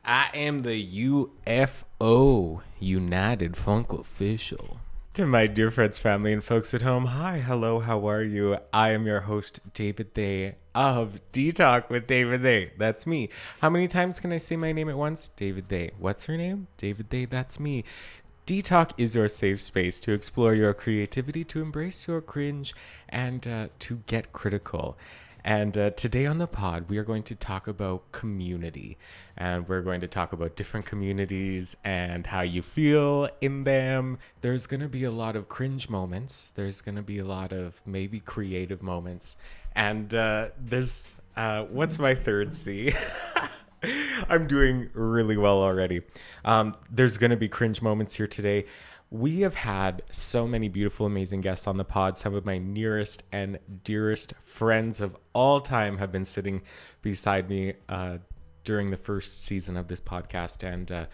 I am the UFO, United Funk Official. To my dear friends, family, and folks at home, hi, hello, how are you? I am your host, David Day of D-Talk with David Day. That's me. How many times can I say my name at once? David Day. What's her name? David Day, that's me. D-Talk is your safe space to explore your creativity, to embrace your cringe, and to get critical. And today on the pod, we are going to talk about community. And we're going to talk about different communities and how you feel in them. There's going to be a lot of cringe moments. There's going to be a lot of maybe creative moments. And what's my third C? I'm doing really well already. There's going to be cringe moments here today. We have had so many beautiful, amazing guests on the pod. Some of my nearest and dearest friends of all time have been sitting beside me during the first season of this podcast. And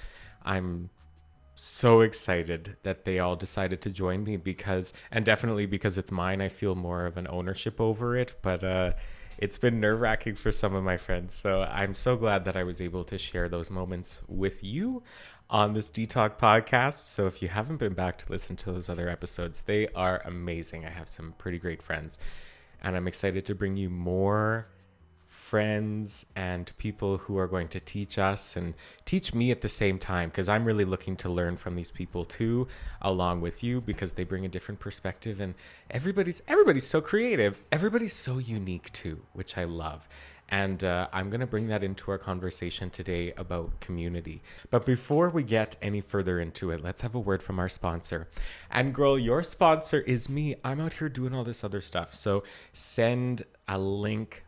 I'm so excited that they all decided to join me and definitely because it's mine, I feel more of an ownership over it. But it's been nerve-wracking for some of my friends. So I'm so glad that I was able to share those moments with you on this D-Talk podcast. So if you haven't been back to listen to those other episodes, they are amazing. I have some pretty great friends. And I'm excited to bring you more friends and people who are going to teach us and teach me at the same time, because I'm really looking to learn from these people too, along with you, because they bring a different perspective. And everybody's so creative. Everybody's so unique too, which I love. And I'm going to bring that into our conversation today about community. But before we get any further into it, let's have a word from our sponsor. And girl, your sponsor is me. I'm out here doing all this other stuff. So send a link,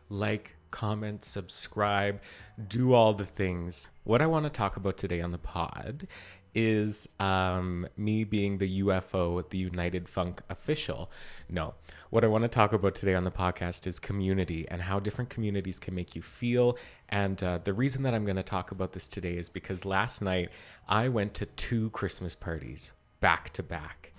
comment, subscribe, do all the things. What I want to talk about today on the pod is me being the UFO, the United Funk Official. No, what I want to talk about today on the podcast is community and how different communities can make you feel. And the reason that I'm going to talk about this today is because last night I went to 2 Christmas parties back to back.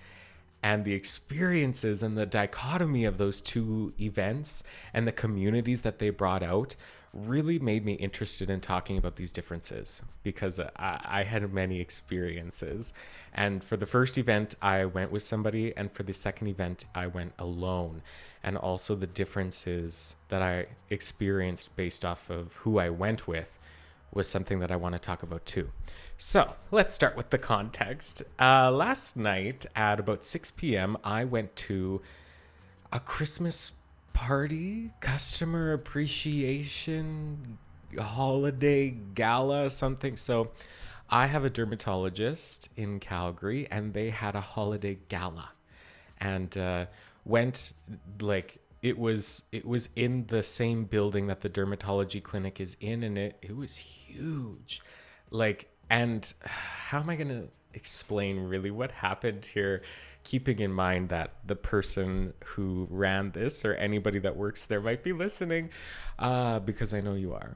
And the experiences and the dichotomy of those 2 events and the communities that they brought out really made me interested in talking about these differences, because I had many experiences. And for the first event, I went with somebody, and for the second event, I went alone. And also the differences that I experienced based off of who I went with was something that I want to talk about too. So let's start with the context. Last night at about 6 p.m., I went to a Christmas party, customer appreciation, holiday gala, something. So I have a dermatologist in Calgary, and they had a holiday gala, and went it was in the same building that the dermatology clinic is in, and it was huge. And how am I going to explain really what happened here, keeping in mind that the person who ran this or anybody that works there might be listening, because I know you are.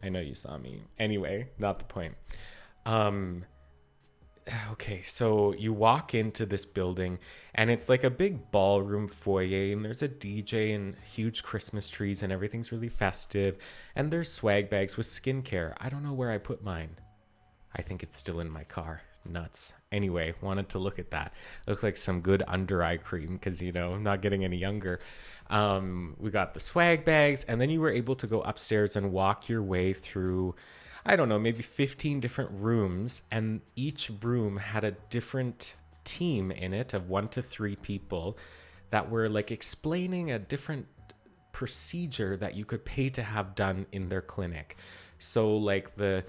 I know you saw me. Anyway, not the point. Okay, so you walk into this building, and it's like a big ballroom foyer, and there's a DJ and huge Christmas trees, and everything's really festive, and there's swag bags with skincare. I don't know where I put mine. I think it's still in my car. Nuts. Anyway, wanted to look at that. Looked like some good under eye cream, because, I'm not getting any younger. We got the swag bags, and then you were able to go upstairs and walk your way through, I don't know, maybe 15 different rooms, and each room had a different team in it of 1 to 3 people that were explaining a different procedure that you could pay to have done in their clinic. So the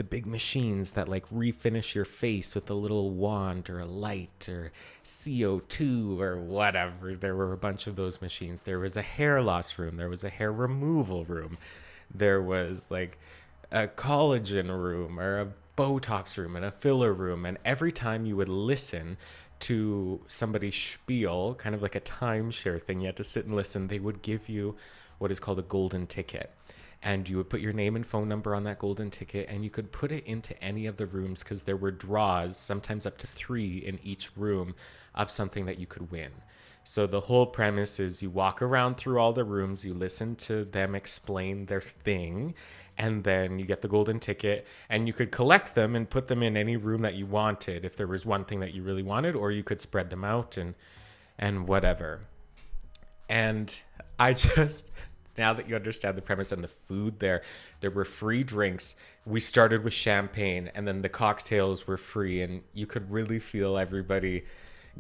big machines that refinish your face with a little wand or a light or CO2 or whatever. There were a bunch of those machines. There was a hair loss room. There was a hair removal room. There was a collagen room or a Botox room and a filler room. And every time you would listen to somebody's spiel, kind of like a timeshare thing, you had to sit and listen, they would give you what is called a golden ticket. And you would put your name and phone number on that golden ticket, and you could put it into any of the rooms, because there were draws, sometimes up to 3 in each room, of something that you could win. So the whole premise is you walk around through all the rooms, you listen to them explain their thing, and then you get the golden ticket, and you could collect them and put them in any room that you wanted if there was one thing that you really wanted, or you could spread them out and whatever. And I just, now that you understand the premise and the food there were free drinks. We started with champagne, and then the cocktails were free, and you could really feel everybody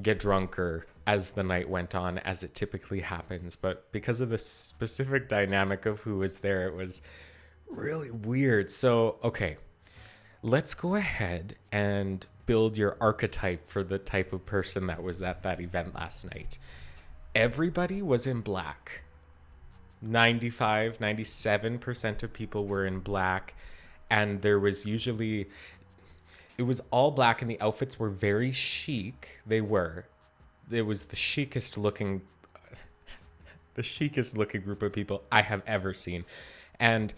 get drunker as the night went on, as it typically happens. But because of the specific dynamic of who was there, it was really weird. So, okay, let's go ahead and build your archetype for the type of person that was at that event last night. Everybody was in black. 97% of people were in black, and there was usually, it was all black, and the outfits were very chic. It was the chicest looking group of people I have ever seen. And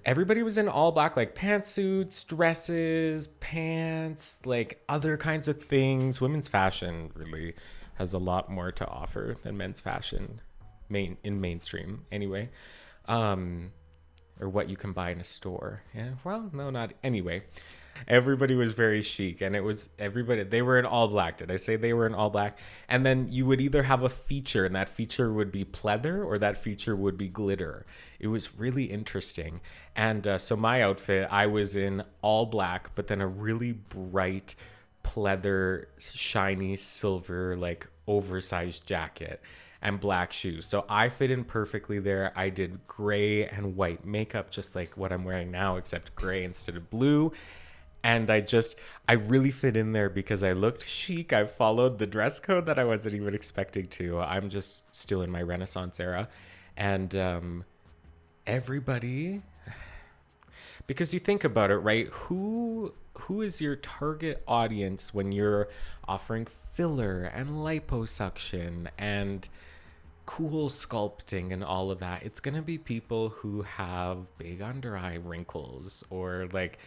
everybody was in all black, like pantsuits, dresses, pants, like other kinds of things. Women's fashion really has a lot more to offer than men's fashion in mainstream anyway, or what you can buy in a store. Yeah, well, no, not anyway. Everybody was very chic, and they were in all black. Did I say they were in all black? And then you would either have a feature, and that feature would be pleather, or that feature would be glitter. It was really interesting. And so my outfit, I was in all black, but then a really bright pleather, shiny silver, like oversized jacket and black shoes. So I fit in perfectly there. I did gray and white makeup, just like what I'm wearing now, except gray instead of blue. And I really fit in there because I looked chic. I followed the dress code that I wasn't even expecting to. I'm just still in my Renaissance era. And everybody, because you think about it, right? Who is your target audience when you're offering filler and liposuction and cool sculpting and all of that? It's going to be people who have big under eye wrinkles, or like,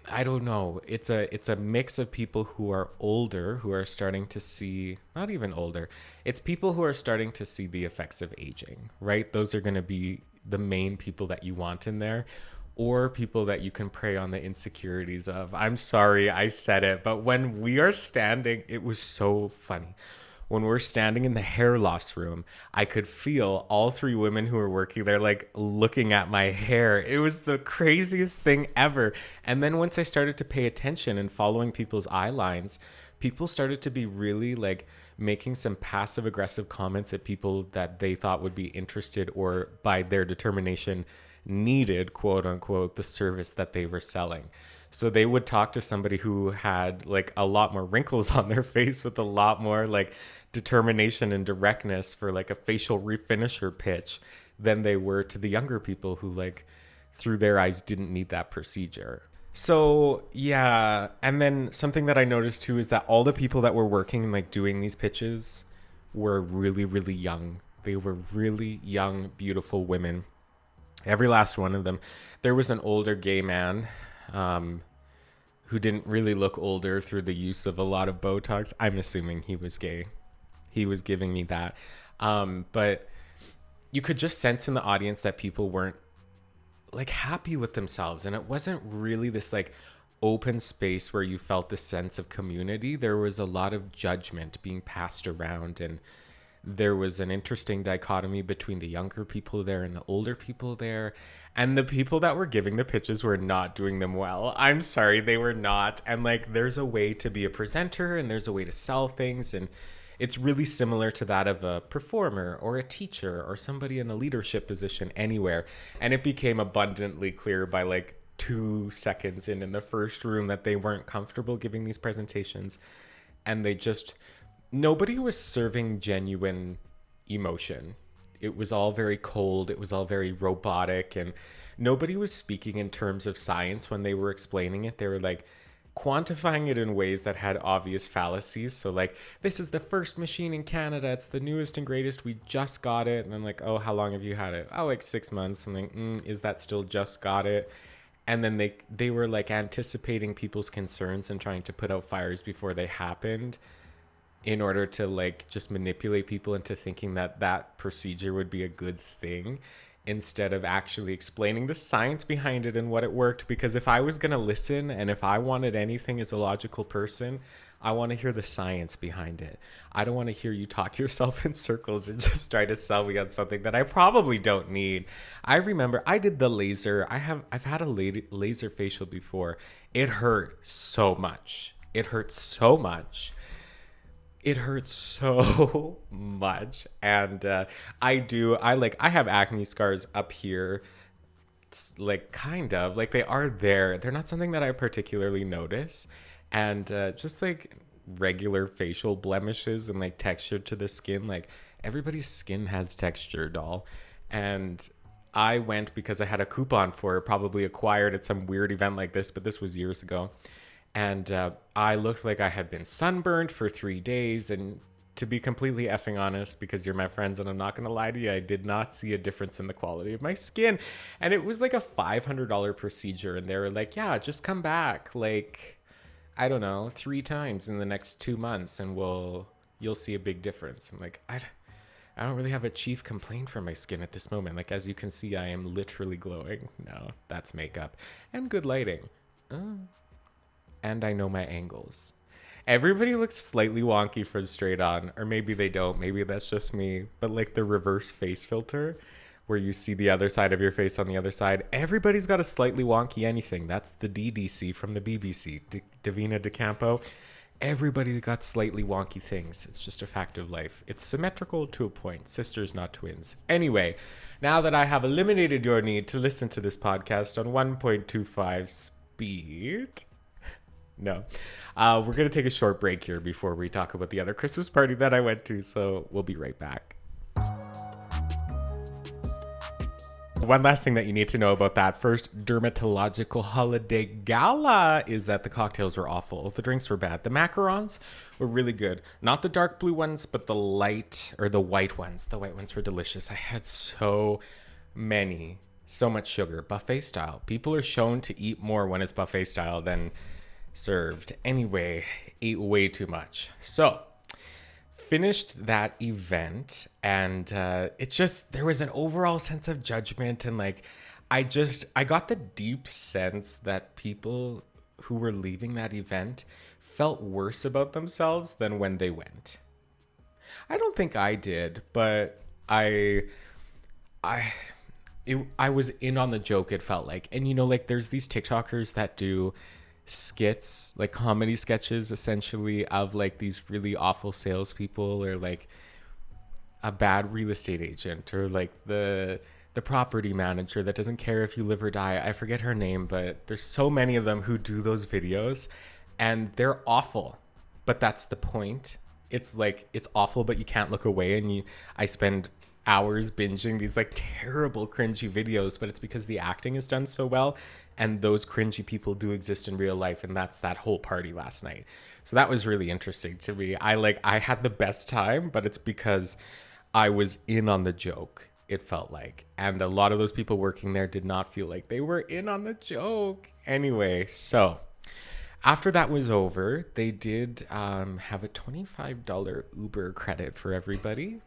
I don't know. It's a mix of people who are older, who are starting to see, not even older. It's people who are starting to see the effects of aging, right? Those are going to be the main people that you want in there, or people that you can prey on the insecurities of. I'm sorry I said it, but when we are standing, it was so funny. When we're standing in the hair loss room, I could feel all three women who were working there, like, looking at my hair. It was the craziest thing ever. And then once I started to pay attention and following people's eye lines, people started to be really, like, making some passive aggressive comments at people that they thought would be interested, or by their determination needed, quote unquote, the service that they were selling. So they would talk to somebody who had like a lot more wrinkles on their face, with a lot more like determination and directness for like a facial refinisher pitch, than they were to the younger people who, like, through their eyes, didn't need that procedure. So yeah. And then something that I noticed too is that all the people that were working and like doing these pitches were really, really young. They were really young, beautiful women. Every last one of them. There was an older gay man who didn't really look older through the use of a lot of Botox. I'm assuming he was gay. He was giving me that. But you could just sense in the audience that people weren't like happy with themselves. And it wasn't really this like open space where you felt this sense of community. There was a lot of judgment being passed around, and there was an interesting dichotomy between the younger people there and the older people there. And the people that were giving the pitches were not doing them well. I'm sorry, they were not. And like, there's a way to be a presenter, and there's a way to sell things. And it's really similar to that of a performer or a teacher or somebody in a leadership position anywhere. And it became abundantly clear by like 2 seconds in the first room that they weren't comfortable giving these presentations. And nobody was serving genuine emotion. It was all very cold. It was all very robotic, and nobody was speaking in terms of science when they were explaining it. They were like quantifying it in ways that had obvious fallacies. So like, this is the first machine in Canada. It's the newest and greatest. We just got it. And I'm like, oh, how long have you had it? Oh, like 6 months. I'm like, is that still just got it? And then they were like anticipating people's concerns and trying to put out fires before they happened, in order to like just manipulate people into thinking that that procedure would be a good thing. instead of actually explaining the science behind it and what it worked. Because if I was going to listen and if I wanted anything as a logical person, I want to hear the science behind it. I don't want to hear you talk yourself in circles and just try to sell me on something that I probably don't need. I remember I did the laser. I've had a laser facial before. It hurt so much. It hurts so much. It hurts so much. And I have acne scars up here. It's like kind of like they are there. They're not something that I particularly notice. And just like regular facial blemishes and like texture to the skin, like everybody's skin has texture, doll. And I went because I had a coupon for it, probably acquired at some weird event like this, but this was years ago. And I looked like I had been sunburned for 3 days. And to be completely effing honest, because you're my friends and I'm not going to lie to you, I did not see a difference in the quality of my skin. And it was like a $500 procedure. And they were like, yeah, just come back. Like, I don't know, 3 times in the next 2 months and you'll see a big difference. I'm like, I don't really have a chief complaint for my skin at this moment. Like, as you can see, I am literally glowing. No, that's makeup and good lighting. And I know my angles. Everybody looks slightly wonky from straight on, or maybe they don't. Maybe that's just me. But like the reverse face filter, where you see the other side of your face on the other side, everybody's got a slightly wonky anything. That's the DDC from the BBC, Davina De Campo. Everybody got slightly wonky things. It's just a fact of life. It's symmetrical to a point. Sisters, not twins. Anyway, now that I have eliminated your need to listen to this podcast on 1.25 speed... No. We're going to take a short break here before we talk about the other Christmas party that I went to, so we'll be right back. One last thing that you need to know about that first dermatological holiday gala is that the cocktails were awful. The drinks were bad. The macarons were really good. Not the dark blue ones, but the white ones. The white ones were delicious. I had so much sugar. Buffet style. People are shown to eat more when it's buffet style than served. Anyway, ate way too much. So finished that event, and there was an overall sense of judgment, and like I got the deep sense that people who were leaving that event felt worse about themselves than when they went. I don't think I did, but I was in on the joke, it felt like. And you know, like there's these TikTokers that do skits, like comedy sketches essentially, of like these really awful salespeople, or like a bad real estate agent, or like the property manager that doesn't care if you live or die. I forget her name, but there's so many of them who do those videos and they're awful, but that's the point. It's like, it's awful, but you can't look away. And I spend hours binging these like terrible cringy videos, but it's because the acting is done so well. And those cringy people do exist in real life. And that's that whole party last night. So that was really interesting to me. I had the best time, but it's because I was in on the joke, it felt like. And a lot of those people working there did not feel like they were in on the joke. Anyway, so after that was over, they did have a $25 Uber credit for everybody.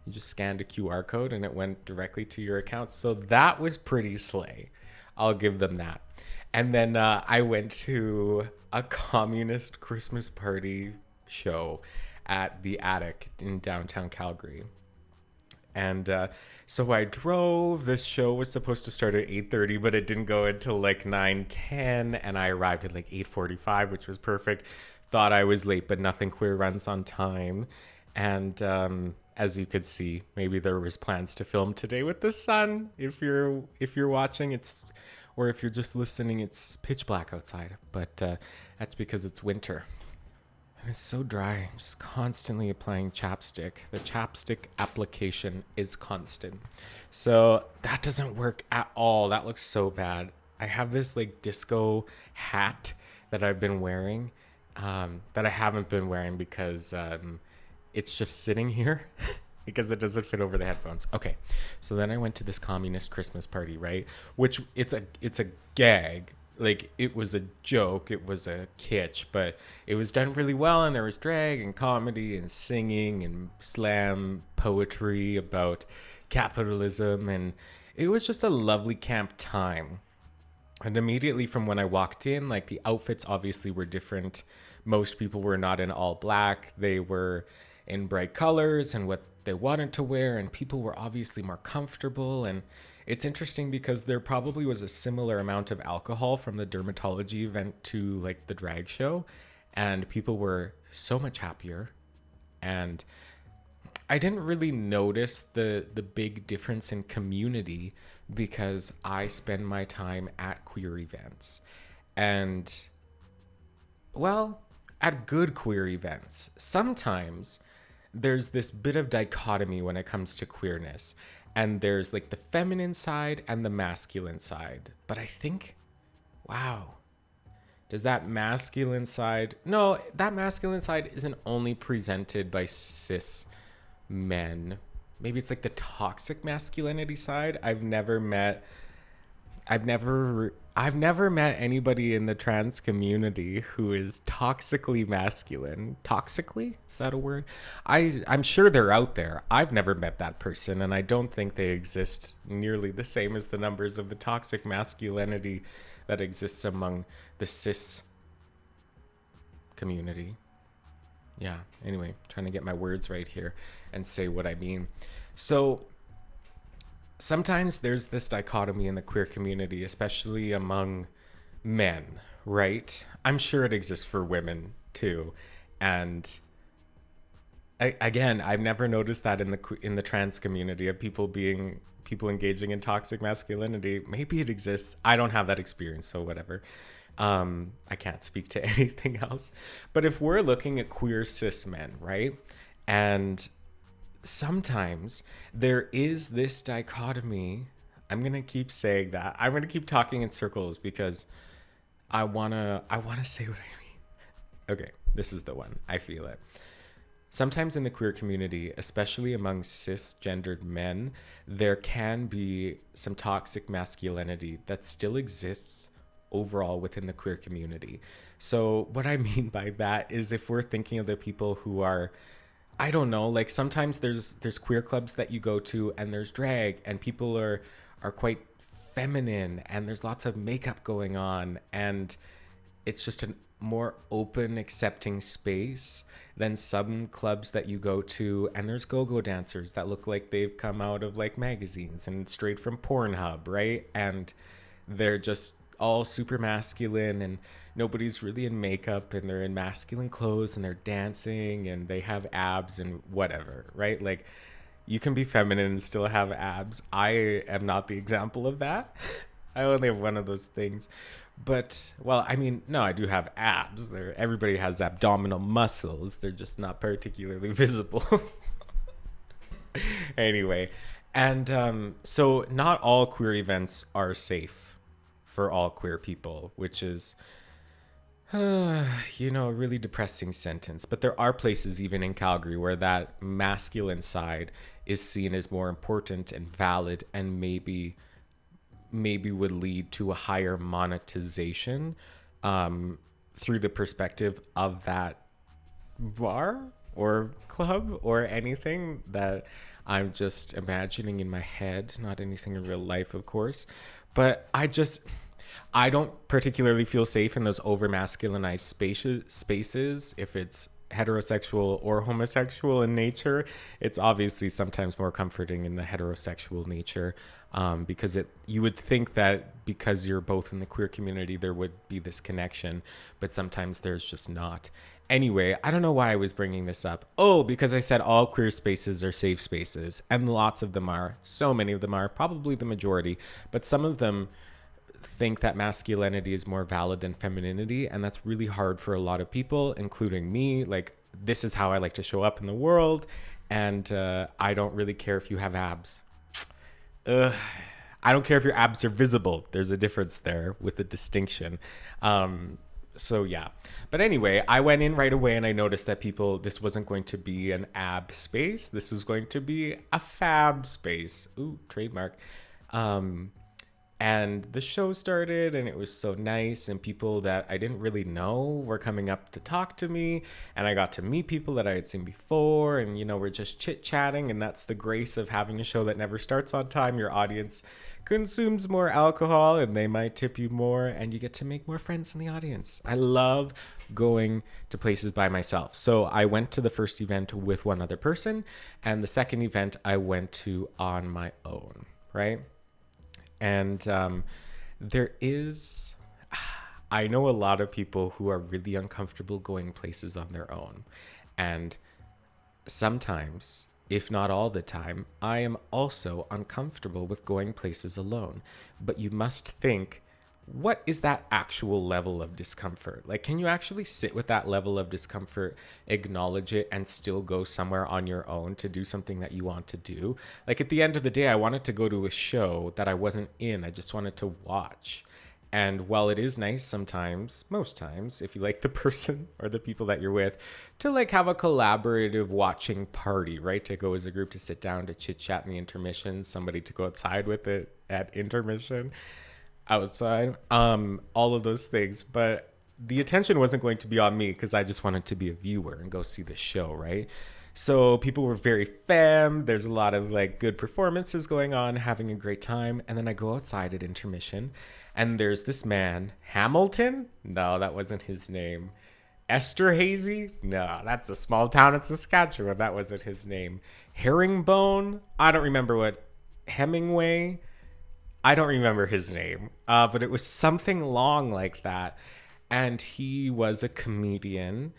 You just scanned a QR code and it went directly to your account. So that was pretty slay. I'll give them that. And then I went to a communist Christmas party show at the Attic in downtown Calgary. And so I drove. This show was supposed to start at 8:30, but it didn't go until like 9:10. And I arrived at like 8:45, which was perfect. Thought I was late, but nothing queer runs on time. And as you could see, maybe there was plans to film today with the sun. If you're watching, or if you're just listening, it's pitch black outside. But that's because it's winter. And it's so dry. I'm just constantly applying chapstick. The chapstick application is constant. So that doesn't work at all. That looks so bad. I have this like disco hat that I've been wearing, that I haven't been wearing because it's just sitting here because it doesn't fit over the headphones. Okay, so then I went to this communist Christmas party, right? Which it's a gag. Like, it was a joke, it was a kitsch, but it was done really well, and there was drag and comedy and singing and slam poetry about capitalism, and it was just a lovely camp time. And immediately from when I walked in, like the outfits obviously were different. Most people were not in all black. They were in bright colors and what they wanted to wear. And people were obviously more comfortable. And it's interesting because there probably was a similar amount of alcohol from the dermatology event to like the drag show. And people were so much happier. And I didn't really notice the big difference in community because I spend my time at queer events. And, well, at good queer events. Sometimes there's this bit of dichotomy when it comes to queerness. And there's like the feminine side and the masculine side. But I think, wow, does that masculine side... No, that masculine side isn't only presented by cis men. Maybe it's like the toxic masculinity side. I've never met anybody in the trans community who is toxically masculine. Toxically? Is that a word? I'm sure they're out there. I've never met that person, and I don't think they exist nearly the same as the numbers of the toxic masculinity that exists among the cis community. Yeah, anyway, trying to get my words right here and say what I mean. So sometimes there's this dichotomy in the queer community, especially among men, right? I'm sure it exists for women too. And again, I've never noticed that in the trans community of people engaging in toxic masculinity. Maybe it exists. I don't have that experience, so whatever. I can't speak to anything else. But if we're looking at queer cis men, right? And sometimes there is this dichotomy. I'm going to keep saying that. I'm going to keep talking in circles because I want to say what I mean. Okay, this is the one. I feel it. Sometimes in the queer community, especially among cisgendered men, there can be some toxic masculinity that still exists overall within the queer community. So what I mean by that is if we're thinking of the people who are, I don't know, like sometimes there's queer clubs that you go to and there's drag and people are quite feminine and there's lots of makeup going on and it's just a more open, accepting space than some clubs that you go to and there's go-go dancers that look like they've come out of like magazines and straight from Pornhub, right? And they're just all super masculine and nobody's really in makeup and they're in masculine clothes and they're dancing and they have abs and whatever, right? Like you can be feminine and still have abs. I am not the example of that. I only have one of those things. But, well, I mean, no, I do have abs. Everybody has abdominal muscles. They're just not particularly visible. Anyway, and so not all queer events are safe for all queer people, which is, a really depressing sentence. But there are places, even in Calgary, where that masculine side is seen as more important and valid and maybe would lead to a higher monetization through the perspective of that bar or club or anything that I'm just imagining in my head, not anything in real life, of course. But I don't particularly feel safe in those over masculinized spaces. If it's heterosexual or homosexual in nature, it's obviously sometimes more comforting in the heterosexual nature, because you would think that because you're both in the queer community, there would be this connection, but sometimes there's just not. Anyway, I don't know why I was bringing this up. Oh, because I said all queer spaces are safe spaces, and lots of them are. So many of them are, probably the majority, but some of them think that masculinity is more valid than femininity, and that's really hard for a lot of people, including me. Like, this is how I like to show up in the world, and I don't really care if you have abs. I don't care if your abs are visible. There's a difference there with the distinction. So yeah, but anyway, I went in right away and I noticed that this wasn't going to be an ab space. This is going to be a fab space. Ooh, trademark. And the show started, and it was so nice, and people that I didn't really know were coming up to talk to me, and I got to meet people that I had seen before, and we're just chit-chatting. And that's the grace of having a show that never starts on time. Your audience consumes more alcohol, and they might tip you more, and you get to make more friends in the audience. I love going to places by myself. So I went to the first event with one other person, and the second event I went to on my own, right? And I know a lot of people who are really uncomfortable going places on their own. And sometimes, if not all the time, I am also uncomfortable with going places alone. But you must think, what is that actual level of discomfort? Like, can you actually sit with that level of discomfort, acknowledge it, and still go somewhere on your own to do something that you want to do? Like, at the end of the day, I wanted to go to a show that I wasn't in. I just wanted to watch. And while it is nice sometimes, most times, if you like the person or the people that you're with, to like have a collaborative watching party, right? To go as a group, to sit down, to chit chat in the intermission, somebody to go outside with it at intermission, outside, all of those things. But the attention wasn't going to be on me because I just wanted to be a viewer and go see the show, right? So people were very femme. There's a lot of like good performances going on, having a great time. And then I go outside at intermission, and there's this man, Hamilton? No, that wasn't his name. Esterhazy? No, that's a small town in Saskatchewan. That wasn't his name. Herringbone? I don't remember what. Hemingway? I don't remember his name, but it was something long like that. And he was a comedian,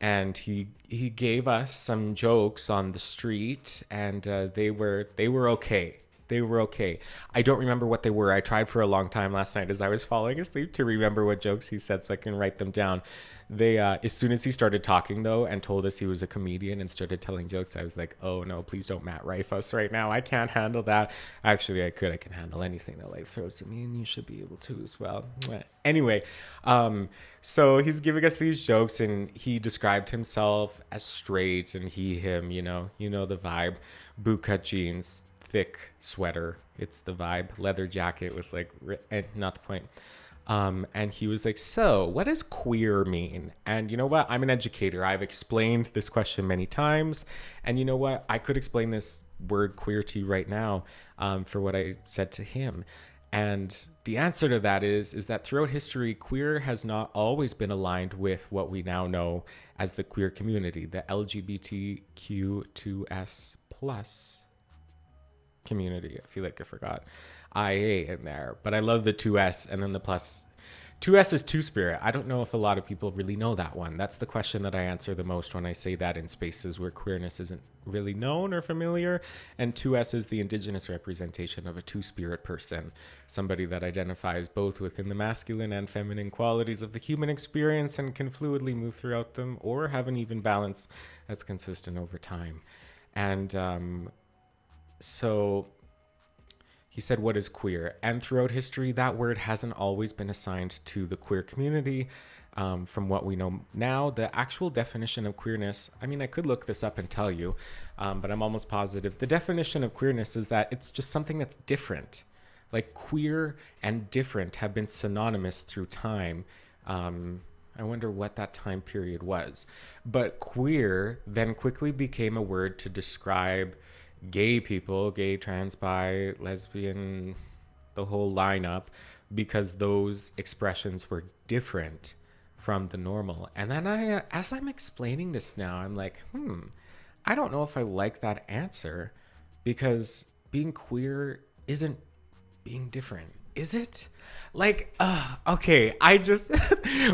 and he gave us some jokes on the street, and they were okay. They were okay. I don't remember what they were. I tried for a long time last night as I was falling asleep to remember what jokes he said so I can write them down. They as soon as he started talking though and told us he was a comedian and started telling jokes, I was like, oh no, please don't Matt Rife us right now. I can't handle that. Actually, I can handle anything that life throws at me, and you should be able to as well. Anyway, so he's giving us these jokes, and he described himself as straight, and he, him, you know the vibe. Boot cut jeans, thick sweater. It's the vibe. Leather jacket with like, not the point. And he was like, so what does queer mean? And you know what? I'm an educator. I've explained this question many times. And you know what? I could explain this word queer to you right now, for what I said to him. And the answer to that is that throughout history, queer has not always been aligned with what we now know as the queer community, the LGBTQ2S plus community. I feel like I forgot IA in there, but I love the 2S and then the plus. 2S is two-spirit. I don't know if a lot of people really know that one. That's the question that I answer the most when I say that in spaces where queerness isn't really known or familiar. And 2S is the indigenous representation of a two-spirit person, somebody that identifies both within the masculine and feminine qualities of the human experience and can fluidly move throughout them, or have an even balance that's consistent over time. And so he said, what is queer? And throughout history, that word hasn't always been assigned to the queer community. From what we know now, the actual definition of queerness, I mean, I could look this up and tell you, but I'm almost positive. The definition of queerness is that it's just something that's different. Like queer and different have been synonymous through time. I wonder what that time period was. But queer then quickly became a word to describe gay people, gay, trans, bi, lesbian, the whole lineup, because those expressions were different from the normal. And then as I'm explaining this now, I'm like, I don't know if I like that answer, because being queer isn't being different, is it? Like, okay, I just,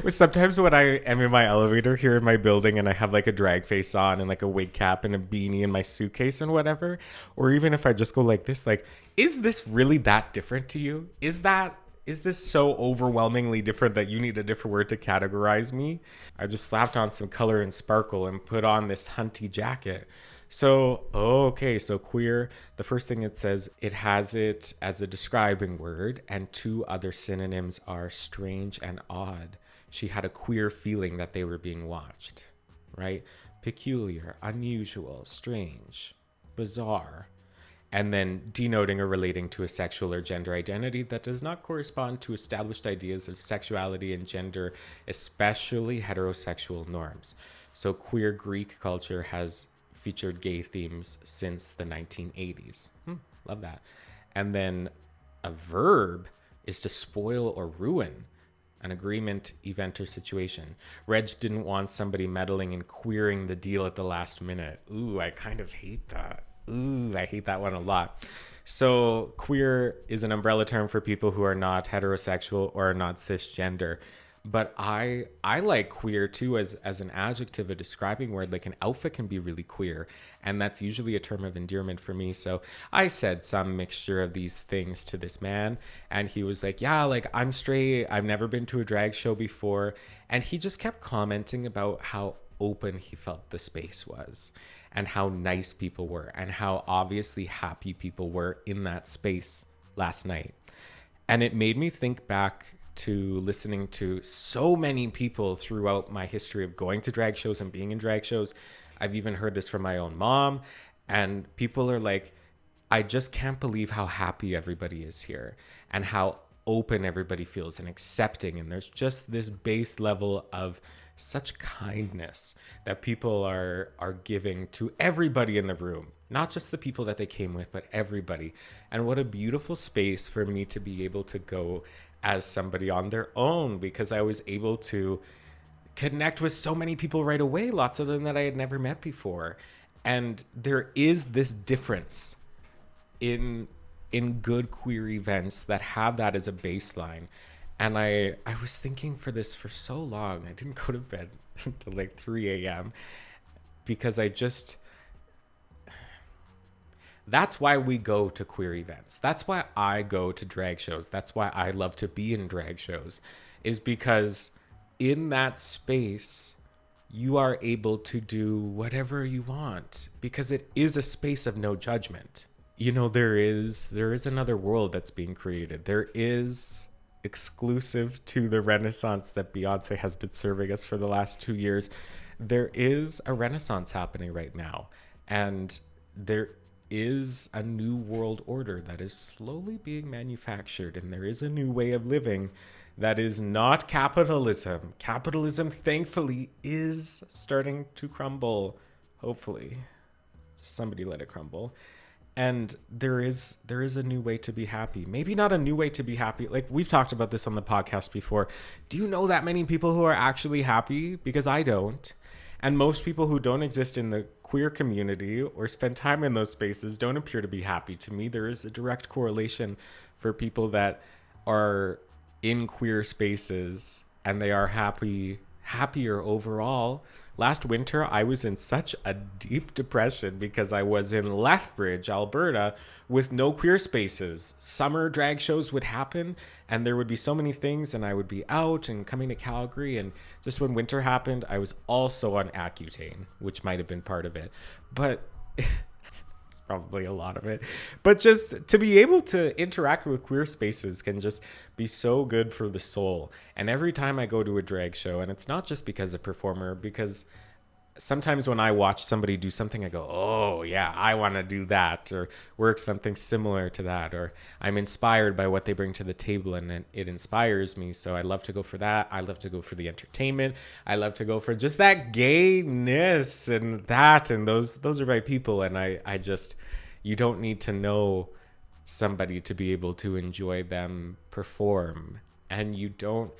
sometimes when I am in my elevator here in my building and I have like a drag face on and like a wig cap and a beanie in my suitcase and whatever, or even if I just go like this, like, is this really that different to you? Is this so overwhelmingly different that you need a different word to categorize me? I just slapped on some color and sparkle and put on this hunty jacket. So, okay, so queer, the first thing it says, it has it as a describing word, and two other synonyms are strange and odd. She had a queer feeling that they were being watched, right? Peculiar, unusual, strange, bizarre. and then denoting or relating to a sexual or gender identity that does not correspond to established ideas of sexuality and gender, especially heterosexual norms. So queer Greek culture has featured gay themes since the 1980s. Love that. And then a verb is to spoil or ruin an agreement, event, or situation. Reg didn't want somebody meddling and queering the deal at the last minute. Ooh, I kind of hate that. Ooh, I hate that one a lot. So queer is an umbrella term for people who are not heterosexual or are not cisgender. But I like queer too as an adjective, a describing word. Like an outfit can be really queer, and that's usually a term of endearment for me. So I said some mixture of these things to this man, and he was like, yeah, like I'm straight, I've never been to a drag show before. And he just kept commenting about how open he felt the space was and how nice people were and how obviously happy people were in that space last night. And it made me think back to listening to so many people throughout my history of going to drag shows and being in drag shows. I've even heard this from my own mom, and people are like, I just can't believe how happy everybody is here and how open everybody feels and accepting. And there's just this base level of such kindness that people are giving to everybody in the room, not just the people that they came with, but everybody. And what a beautiful space for me to be able to go as somebody on their own, because I was able to connect with so many people right away, lots of them that I had never met before. And there is this difference in good queer events that have that as a baseline. And I was thinking for this for so long. I didn't go to bed until like 3 a.m. because that's why we go to queer events. That's why I go to drag shows. That's why I love to be in drag shows, is because in that space, you are able to do whatever you want because it is a space of no judgment. You know, there is another world that's being created. There is, exclusive to the Renaissance that Beyonce has been serving us for the last 2 years, there is a Renaissance happening right now. And there is a new world order that is slowly being manufactured, and there is a new way of living that is not capitalism. Capitalism, thankfully, is starting to crumble. Hopefully. Somebody let it crumble. And there is a new way to be happy. Maybe not a new way to be happy. Like, we've talked about this on the podcast before. Do you know that many people who are actually happy? Because I don't. And most people who don't exist in the queer community or spend time in those spaces don't appear to be happy. To me, there is a direct correlation for people that are in queer spaces and they are happier overall. Last winter, I was in such a deep depression because I was in Lethbridge, Alberta, with no queer spaces. Summer drag shows would happen, and there would be so many things, and I would be out and coming to Calgary. And just when winter happened, I was also on Accutane, which might have been part of it. But it's probably a lot of it. But just to be able to interact with queer spaces can just be so good for the soul. And every time I go to a drag show, and it's not just because of performer, because sometimes when I watch somebody do something, I go, oh yeah, I want to do that, or work something similar to that, or I'm inspired by what they bring to the table and it inspires me. So I love to go for that. I love to go for the entertainment. I love to go for just that gayness and that, and those are my people. And I just, you don't need to know somebody to be able to enjoy them perform. And you don't,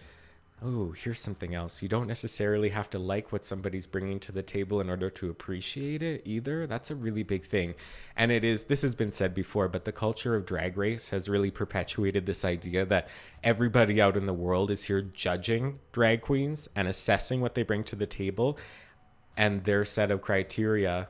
oh, here's something else. You don't necessarily have to like what somebody's bringing to the table in order to appreciate it either. That's a really big thing. And this has been said before, but the culture of Drag Race has really perpetuated this idea that everybody out in the world is here judging drag queens and assessing what they bring to the table. And their set of criteria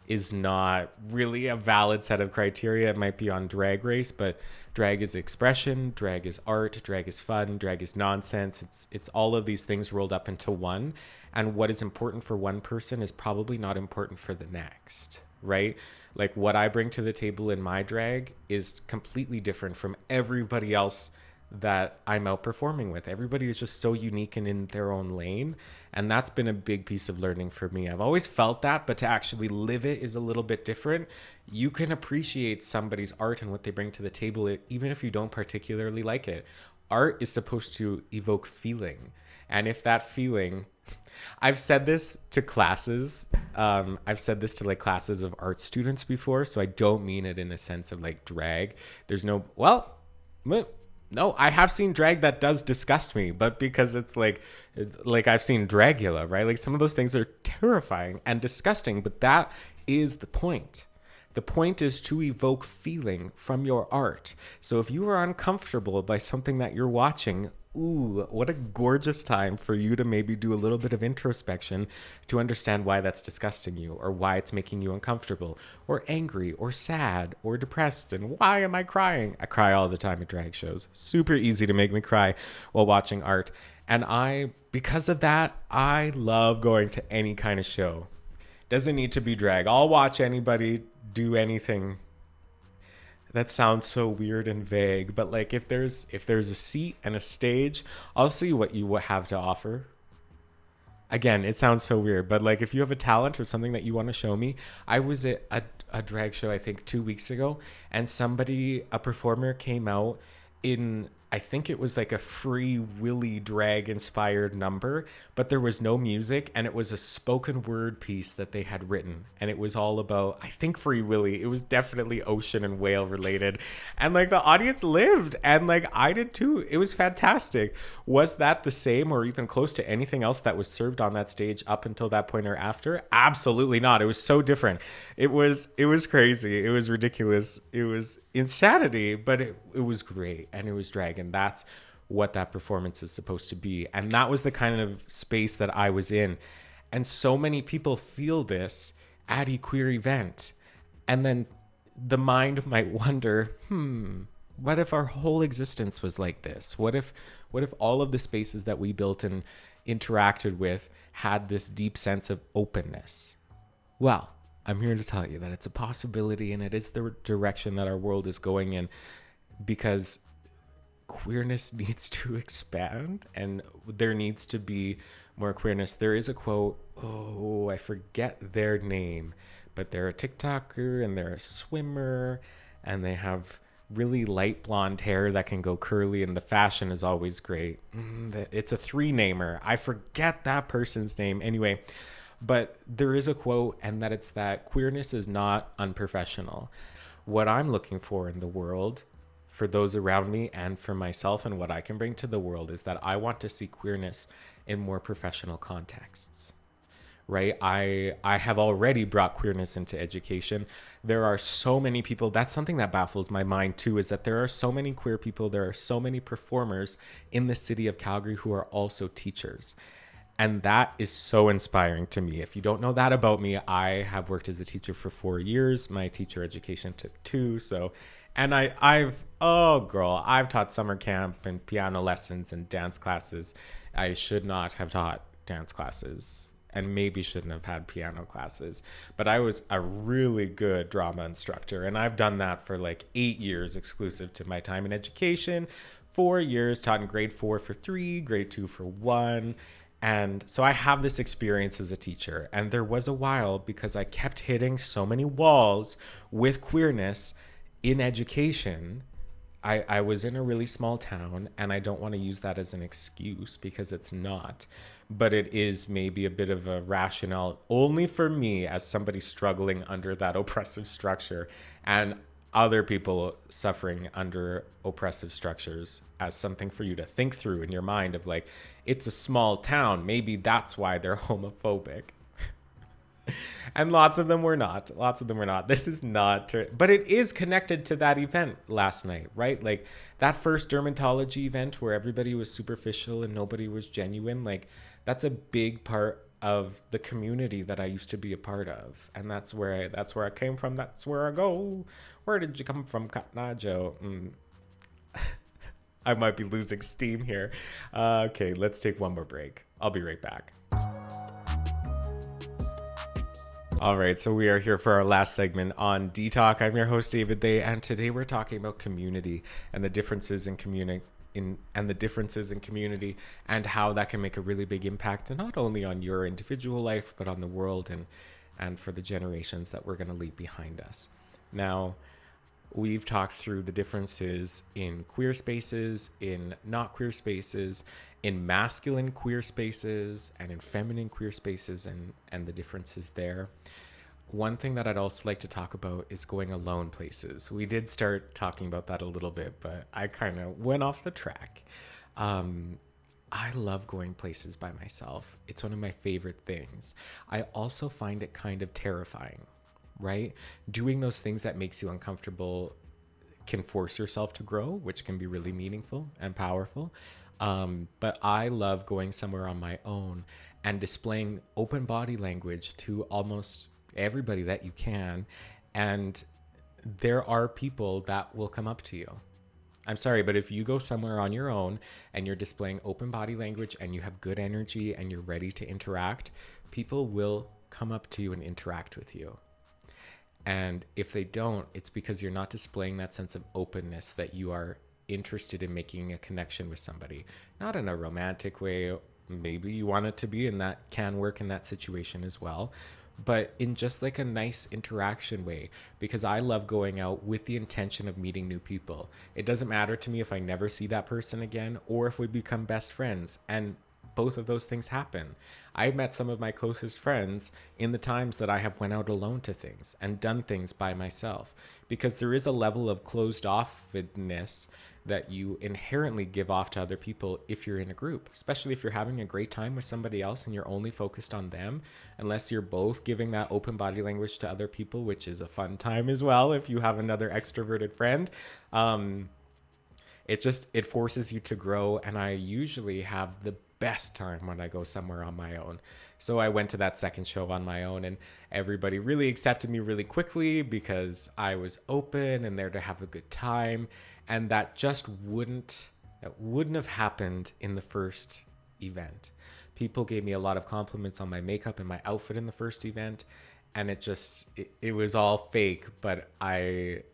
is not really a valid set of criteria. It might be on Drag Race, but drag is expression, drag is art, drag is fun, drag is nonsense. It's all of these things rolled up into one. And what is important for one person is probably not important for the next, right? Like what I bring to the table in my drag is completely different from everybody else that I'm outperforming with. Everybody is just so unique and in their own lane. And that's been a big piece of learning for me. I've always felt that, but to actually live it is a little bit different. You can appreciate somebody's art and what they bring to the table, even if you don't particularly like it. Art is supposed to evoke feeling. And if that feeling, I've said this to classes. I've said this to like classes of art students before. So I don't mean it in a sense of like drag. There's no, well, no, I have seen drag that does disgust me, but because it's like I've seen Dragula, right? Like some of those things are terrifying and disgusting, but that is the point. The point is to evoke feeling from your art. So if you are uncomfortable by something that you're watching, ooh, what a gorgeous time for you to maybe do a little bit of introspection to understand why that's disgusting you, or why it's making you uncomfortable or angry or sad or depressed. And why am I crying? I cry all the time at drag shows. Super easy to make me cry while watching art. And because of that, I love going to any kind of show. Doesn't need to be drag. I'll watch anybody do anything. That sounds so weird and vague, but like if there's a seat and a stage, I'll see what you have to offer. Again, it sounds so weird, but like if you have a talent or something that you want to show me, I was at a drag show I think 2 weeks ago, and a performer came out in, I think it was like a Free Willy drag inspired number, but there was no music, and it was a spoken word piece that they had written, and it was all about, I think, Free Willy. It was definitely ocean and whale related, and like the audience lived, and like I did too. It was fantastic. Was that the same or even close to anything else that was served on that stage up until that point or after? Absolutely not. It was so different. It was crazy. It was ridiculous. It was insanity, but it was great, and it was drag, and that's what that performance is supposed to be. And that was the kind of space that I was in. And so many people feel this at a queer event. And then the mind might wonder, what if our whole existence was like this? What if all of the spaces that we built and interacted with had this deep sense of openness? Well, I'm here to tell you that it's a possibility, and it is the direction that our world is going in, because queerness needs to expand and there needs to be more queerness. There is a quote, I forget their name, but they're a TikToker and they're a swimmer, and they have really light blonde hair that can go curly, and the fashion is always great. It's a 3-namer. I forget that person's name. Anyway, but there is a quote, and that it's that queerness is not unprofessional. What I'm looking for in the world, for those around me and for myself, and what I can bring to the world, is that I want to see queerness in more professional contexts, right? I have already brought queerness into education. There are so many people. That's something that baffles my mind too, is that there are so many queer people. There are so many performers in the city of Calgary who are also teachers. And that is so inspiring to me. If you don't know that about me, I have worked as a teacher for 4 years. My teacher education took 2. And I've taught summer camp and piano lessons and dance classes. I should not have taught dance classes, and maybe shouldn't have had piano classes, but I was a really good drama instructor, and I've done that for like 8 years exclusive to my time in education. 4 years taught in grade 4 for 3, grade 2 for 1. And so I have this experience as a teacher, and there was a while, because I kept hitting so many walls with queerness in education. I was in a really small town, and I don't want to use that as an excuse, because it's not, but it is maybe a bit of a rationale only for me as somebody struggling under that oppressive structure, and other people suffering under oppressive structures, as something for you to think through in your mind of like, it's a small town, maybe that's why they're homophobic. And lots of them were not. This is not, but it is connected to that event last night, right? Like that first dermatology event where everybody was superficial and nobody was genuine. Like that's a big part of the community that I used to be a part of. And that's where I came from. That's where I go. Where did you come from, Katnajo? I might be losing steam here. Okay, let's take one more break. I'll be right back. All right, so we are here for our last segment on D-Talk. I'm your host, David Day, and today we're talking about community and the differences in and the differences in community, and how that can make a really big impact, and not only on your individual life, but on the world and for the generations that we're going to leave behind us. Now, we've talked through the differences in queer spaces, in not queer spaces, in masculine queer spaces, and in feminine queer spaces, and the differences there. One thing that I'd also like to talk about is going alone places. We did start talking about that a little bit, but I kind of went off the track. I love going places by myself. It's one of my favorite things. I also find it kind of terrifying, right? Doing those things that makes you uncomfortable can force yourself to grow, which can be really meaningful and powerful. But I love going somewhere on my own and displaying open body language to almost everybody that you can. And there are people that will come up to you. I'm sorry, but if you go somewhere on your own and you're displaying open body language and you have good energy and you're ready to interact, people will come up to you and interact with you. And if they don't, it's because you're not displaying that sense of openness, that you are interested in making a connection with somebody. Not in a romantic way. Maybe you want it to be, and that can work in that situation as well. But in just like a nice interaction way, because I love going out with the intention of meeting new people. It doesn't matter to me if I never see that person again or if we become best friends. And both of those things happen. I've met some of my closest friends in the times that I have went out alone to things and done things by myself, because there is a level of closed offedness that you inherently give off to other people if you're in a group, especially if you're having a great time with somebody else and you're only focused on them, unless you're both giving that open body language to other people, which is a fun time as well if you have another extroverted friend. It forces you to grow, and I usually have the best time when I go somewhere on my own. So I went to that second show on my own, and everybody really accepted me really quickly because I was open and there to have a good time. And that just wouldn't have happened in the first event. People gave me a lot of compliments on my makeup and my outfit in the first event, and it was all fake, but it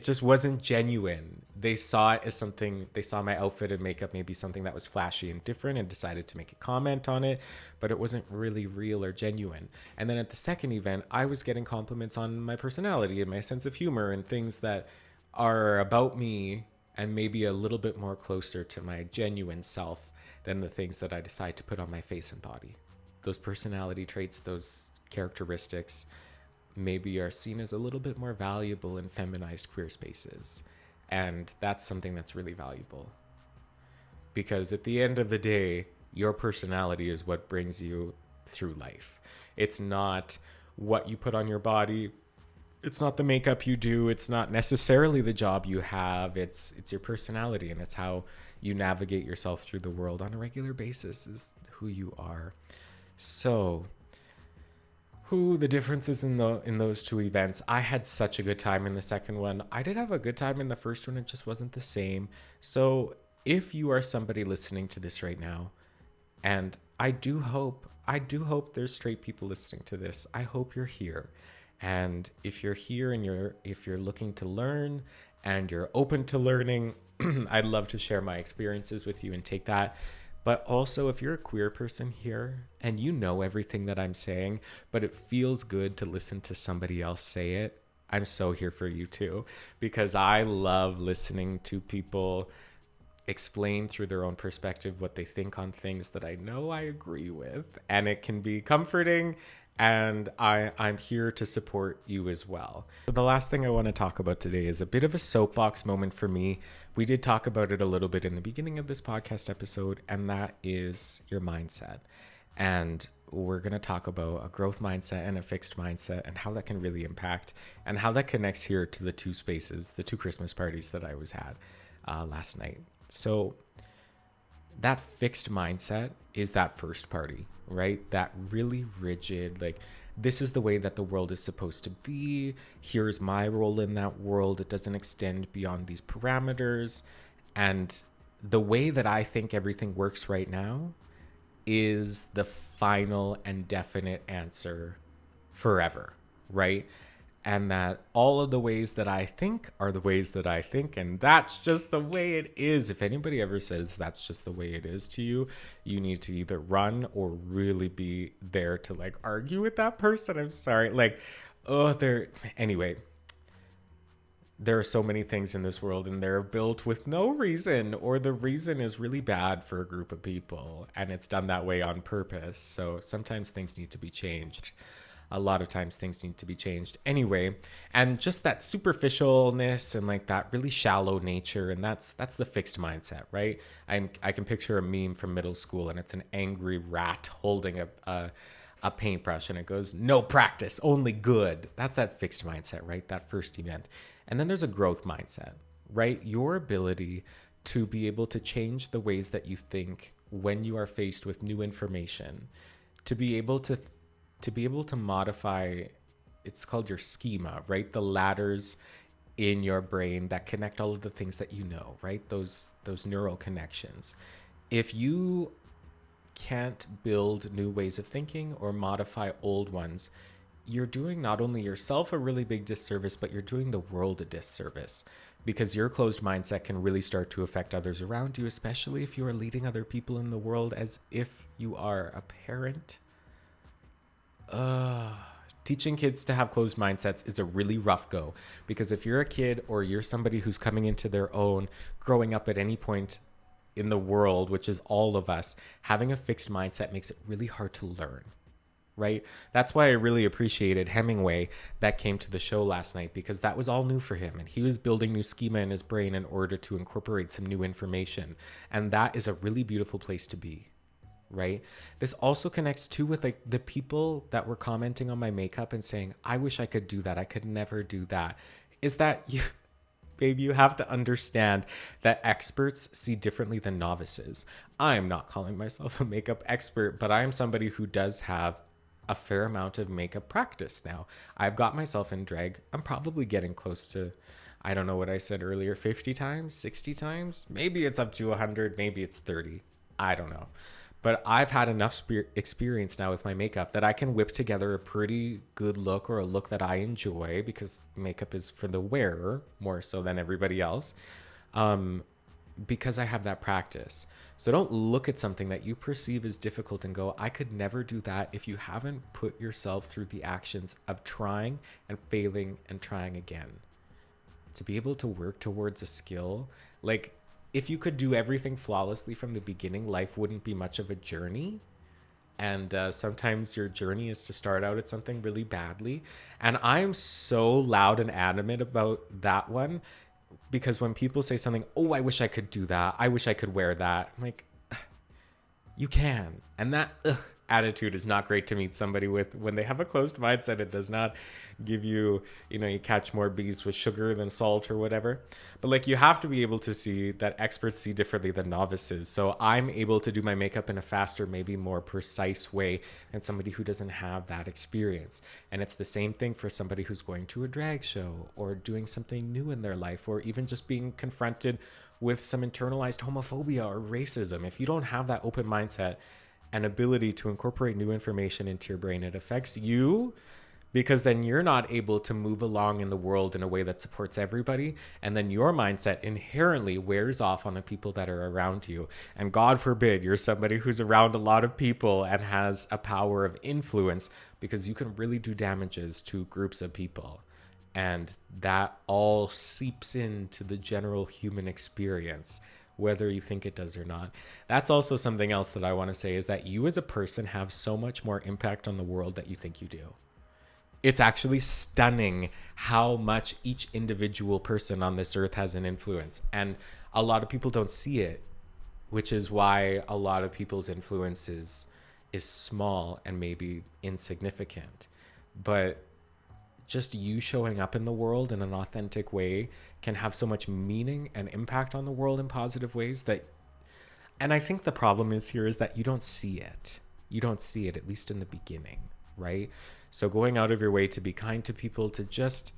just wasn't genuine. They saw it as something, they saw my outfit and makeup, maybe something that was flashy and different, and decided to make a comment on it, but it wasn't really real or genuine. And then at the second event, I was getting compliments on my personality and my sense of humor and things that are about me and maybe a little bit more closer to my genuine self than the things that I decide to put on my face and body. Those personality traits, those characteristics, maybe are seen as a little bit more valuable in feminized queer spaces. And that's something that's really valuable. Because at the end of the day, your personality is what brings you through life. It's not what you put on your body. It's not the makeup you do. It's not necessarily the job you have. It's your personality, and it's how you navigate yourself through the world on a regular basis is who you are. So, the differences in those two events. I had such a good time in the second one. I did have a good time in the first one. It just wasn't the same. So if you are somebody listening to this right now, and I do hope there's straight people listening to this. I hope you're here. And if you're here and if you're looking to learn and you're open to learning, I'd love to share my experiences with you and take that. But also, if you're a queer person here and you know everything that I'm saying, but it feels good to listen to somebody else say it, I'm so here for you too, because I love listening to people explain through their own perspective what they think on things that I know I agree with, and it can be comforting, and I'm here to support you as well. So the last thing I want to talk about today is a bit of a soapbox moment for me. We did talk about it a little bit in the beginning of this podcast episode, and that is your mindset. And we're going to talk about a growth mindset and a fixed mindset and how that can really impact and how that connects here to the two spaces, the two Christmas parties that I was at last night. So that fixed mindset is that first party, right? That really rigid, like, this is the way that the world is supposed to be. Here's my role in that world. It doesn't extend beyond these parameters. And the way that I think everything works right now is the final and definite answer forever, right? and that all of the ways that I think are the ways that I think, and that's just the way it is. If anybody ever says that's just the way it is to you, you need to either run or really be there to like argue with that person. I'm sorry. Like, oh, anyway, there are so many things in this world and they're built with no reason, or the reason is really bad for a group of people and it's done that way on purpose. So sometimes things need to be changed. A lot of times things need to be changed anyway. And just that superficialness and like that really shallow nature, and that's the fixed mindset, right? I can picture a meme from middle school and it's an angry rat holding a paintbrush and it goes, no practice, only good. That's that fixed mindset, right? That first event. And then there's a growth mindset, right? Your ability to be able to change the ways that you think when you are faced with new information, to be able to modify, it's called your schema, right? The ladders in your brain that connect all of the things that you know, right? Those neural connections. If you can't build new ways of thinking or modify old ones, you're doing not only yourself a really big disservice, but you're doing the world a disservice, because your closed mindset can really start to affect others around you, especially if you are leading other people in the world as if you are a parent. Teaching kids to have closed mindsets is a really rough go, because if you're a kid or you're somebody who's coming into their own, growing up at any point in the world, which is all of us, having a fixed mindset makes it really hard to learn. Right? That's why I really appreciated Hemingway that came to the show last night, because that was all new for him. And he was building new schema in his brain in order to incorporate some new information. And that is a really beautiful place to be, right? This also connects too with like the people that were commenting on my makeup and saying, I wish I could do that. I could never do that. Is that you? Babe, you have to understand that experts see differently than novices. I am not calling myself a makeup expert, but I am somebody who does have a fair amount of makeup practice now. I've got myself in drag. I'm probably getting close to, I don't know what I said earlier, 50 times, 60 times. Maybe it's up to 100, maybe it's 30. I don't know. But I've had enough experience now with my makeup that I can whip together a pretty good look, or a look that I enjoy, because makeup is for the wearer more so than everybody else. Because I have that practice. So don't look at something that you perceive as difficult and go, I could never do that, if you haven't put yourself through the actions of trying and failing and trying again. To be able to work towards a skill, like if you could do everything flawlessly from the beginning, life wouldn't be much of a journey. And sometimes your journey is to start out at something really badly. And I'm so loud and adamant about that one, because when people say something, oh, I wish I could do that, I wish I could wear that, I'm like, you can. And that attitude is not great to meet somebody with. When they have a closed mindset, it does not give you, you catch more bees with sugar than salt or whatever. But like, you have to be able to see that experts see differently than novices. So I'm able to do my makeup in a faster, maybe more precise way than somebody who doesn't have that experience. And it's the same thing for somebody who's going to a drag show or doing something new in their life, or even just being confronted with some internalized homophobia or racism. If you don't have that open mindset and ability to incorporate new information into your brain, it affects you, because then you're not able to move along in the world in a way that supports everybody. And then your mindset inherently wears off on the people that are around you. And God forbid you're somebody who's around a lot of people and has a power of influence, because you can really do damages to groups of people. And that all seeps into the general human experience, whether you think it does or not. That's also something else that I want to say, is that you as a person have so much more impact on the world that you think you do. It's actually stunning how much each individual person on this earth has an influence. And a lot of people don't see it, which is why a lot of people's influence is small and maybe insignificant. But just you showing up in the world in an authentic way can have so much meaning and impact on the world in positive ways that, and I think the problem is that you don't see it. You don't see it, at least in the beginning, right? So going out of your way to be kind to people, to just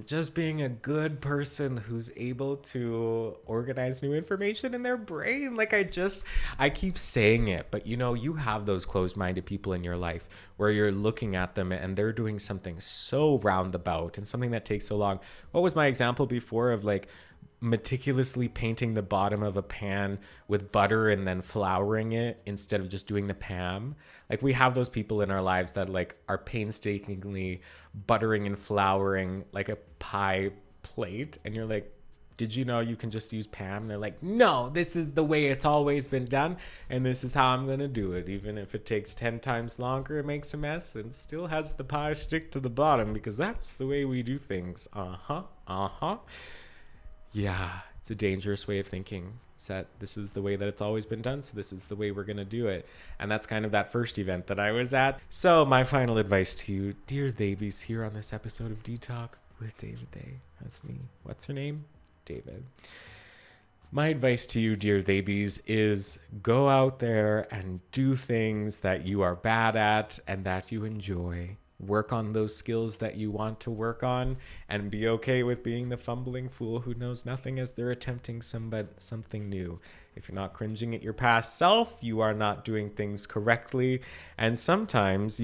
just being a good person who's able to organize new information in their brain. Like I keep saying it, but you have those closed-minded people in your life where you're looking at them and they're doing something so roundabout and something that takes so long. What was my example before of like meticulously painting the bottom of a pan with butter and then flouring it instead of just doing the Pam? Like we have those people in our lives that like are painstakingly buttering and flouring like a pie plate, and you're like, did you know you can just use Pam? And they're like, no, this is the way it's always been done, and this is how I'm gonna do it. Even if it takes 10 times longer, it makes a mess and still has the pie stick to the bottom because that's the way we do things. Yeah, it's a dangerous way of thinking. That this is the way that it's always been done, so this is the way we're gonna do it. And that's kind of that first event that I was at. So my final advice to you, dear babies, here on this episode of D-Talk with David Day. That's me. What's her name? David. My advice to you, dear babies, is go out there and do things that you are bad at and that you enjoy. Work on those skills that you want to work on and be okay with being the fumbling fool who knows nothing as they're attempting something new. If you're not cringing at your past self, you are not doing things correctly. And sometimes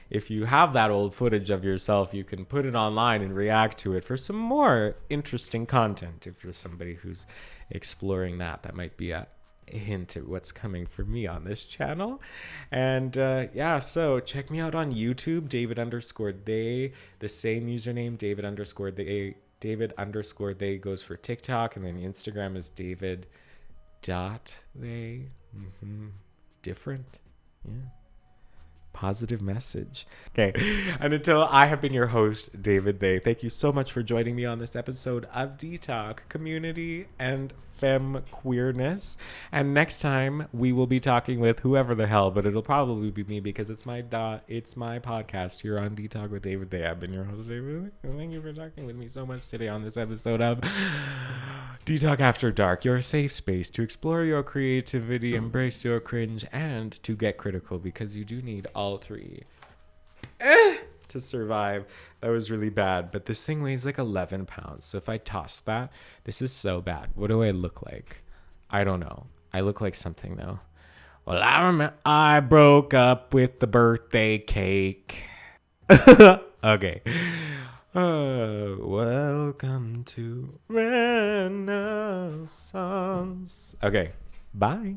if you have that old footage of yourself, you can put it online and react to it for some more interesting content. If you're somebody who's exploring that might be a hint at what's coming for me on this channel. And so check me out on YouTube, David_they, the same username, David_they. David_they goes for TikTok, and then Instagram is David.they. Different. Yeah. Positive message. Okay. And until I have been your host, David They, thank you so much for joining me on this episode of D-Talk, Community and Femme Queerness. And next time we will be talking with whoever the hell, but it'll probably be me because it's my podcast here on D-Talk with David They. I've been your host, David They. Thank you for talking with me so much today on this episode of D-Talk After Dark, your safe space to explore your creativity, embrace your cringe, and to get critical, because you do need all three to survive. That was really bad, but this thing weighs like 11 pounds. So if I toss that, this is so bad. What do I look like? I don't know. I look like something though. Well, I broke up with the birthday cake. Okay. Welcome to Renaissance. Okay. Bye.